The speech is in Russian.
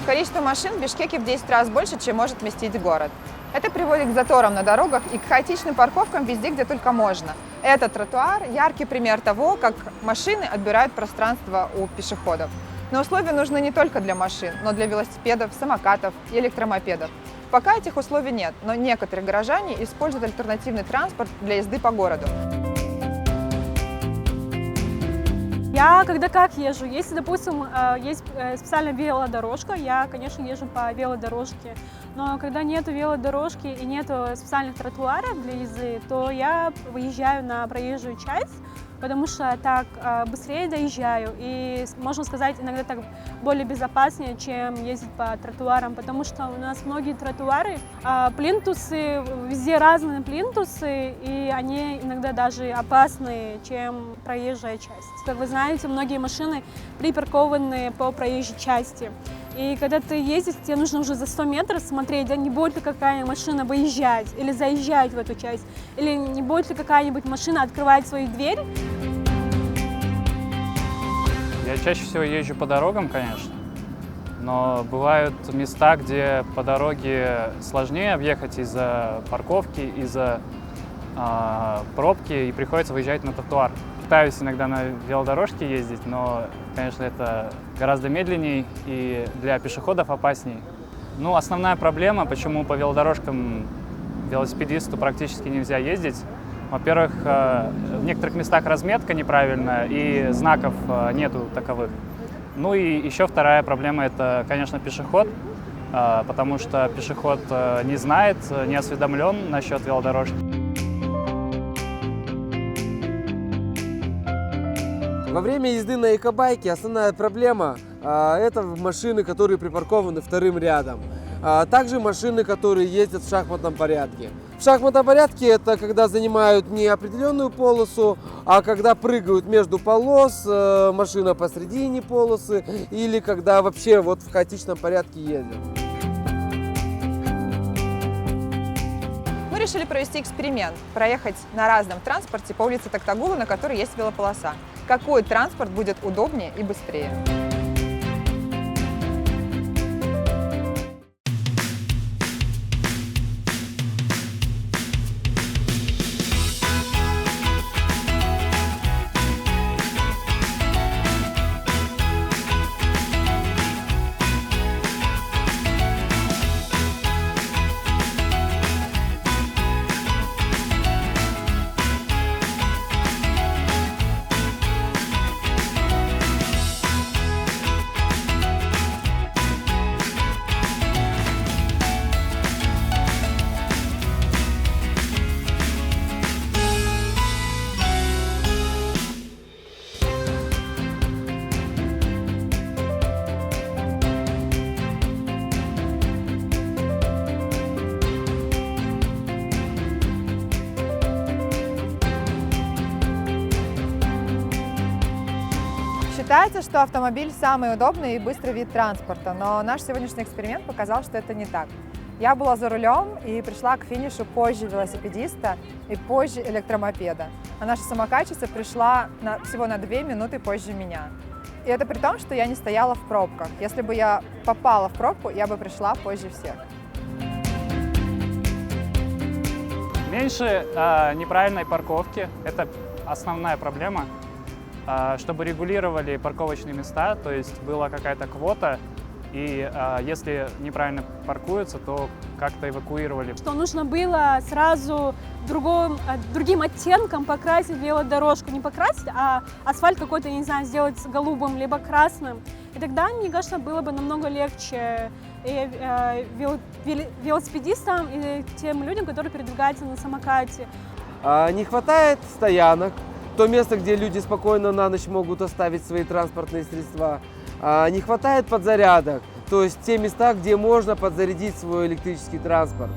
Количество машин в Бишкеке в 10 раз больше, чем может вместить город. Это приводит к заторам на дорогах и к хаотичным парковкам везде, где только можно. Этот тротуар – яркий пример того, как машины отбирают пространство у пешеходов. Но условия нужны не только для машин, но для велосипедов, самокатов и электромопедов. Пока этих условий нет, но некоторые горожане используют альтернативный транспорт для езды по городу. Я когда как езжу, если, допустим, есть специальная велодорожка, я, конечно, езжу по велодорожке, но когда нету велодорожки и нету специальных тротуаров для езды, то я выезжаю на проезжую часть, потому что так быстрее доезжаю и, можно сказать, иногда так более безопаснее, чем ездить по тротуарам, потому что у нас многие тротуары, плинтусы, везде разные плинтусы, и они иногда даже опаснее, чем проезжая часть. Как вы знаете, многие машины припаркованы по проезжей части. И когда ты ездишь, тебе нужно уже за 100 метров смотреть, да, не будет ли какая машина выезжать или заезжать в эту часть, или не будет ли какая-нибудь машина открывать свою дверь. Я чаще всего езжу по дорогам, конечно, но бывают места, где по дороге сложнее объехать из-за парковки, из-за пробки, и приходится выезжать на тротуар. Пытаюсь иногда на велодорожке ездить, но, конечно, это гораздо медленнее и для пешеходов опасней. Ну, основная проблема, почему по велодорожкам велосипедисту практически нельзя ездить. Во-первых, в некоторых местах разметка неправильная и знаков нету таковых. Ну и еще вторая проблема – это, конечно, пешеход, потому что пешеход не знает, не осведомлен насчет велодорожки. Во время езды на экобайке основная проблема это машины, которые припаркованы вторым рядом. Также машины, которые ездят в шахматном порядке. В шахматном порядке это когда занимают не определенную полосу, а когда прыгают между полос, машина посредине полосы, или когда вообще вот в хаотичном порядке ездят. Мы решили провести эксперимент, проехать на разном транспорте по улице Токтагула, на которой есть велополоса. Какой транспорт будет удобнее и быстрее? Считается, что автомобиль самый удобный и быстрый вид транспорта, но наш сегодняшний эксперимент показал, что это не так. Я была за рулем и пришла к финишу позже велосипедиста и позже электромопеда. А наша самокатчица пришла всего на 2 минуты позже меня. И это при том, что я не стояла в пробках. Если бы я попала в пробку, я бы пришла позже всех. Меньше неправильной парковки – это основная проблема. Чтобы регулировали парковочные места, то есть была какая-то квота, и если неправильно паркуются, то как-то эвакуировали. Что нужно было сразу другим оттенком покрасить велодорожку, не покрасить, а асфальт какой-то, не знаю, сделать голубым либо красным. И тогда, мне кажется, было бы намного легче и велосипедистам, и тем людям, которые передвигаются на самокате. Не хватает стоянок. То место, где люди спокойно на ночь могут оставить свои транспортные средства. Не хватает подзарядок, то есть те места, где можно подзарядить свой электрический транспорт.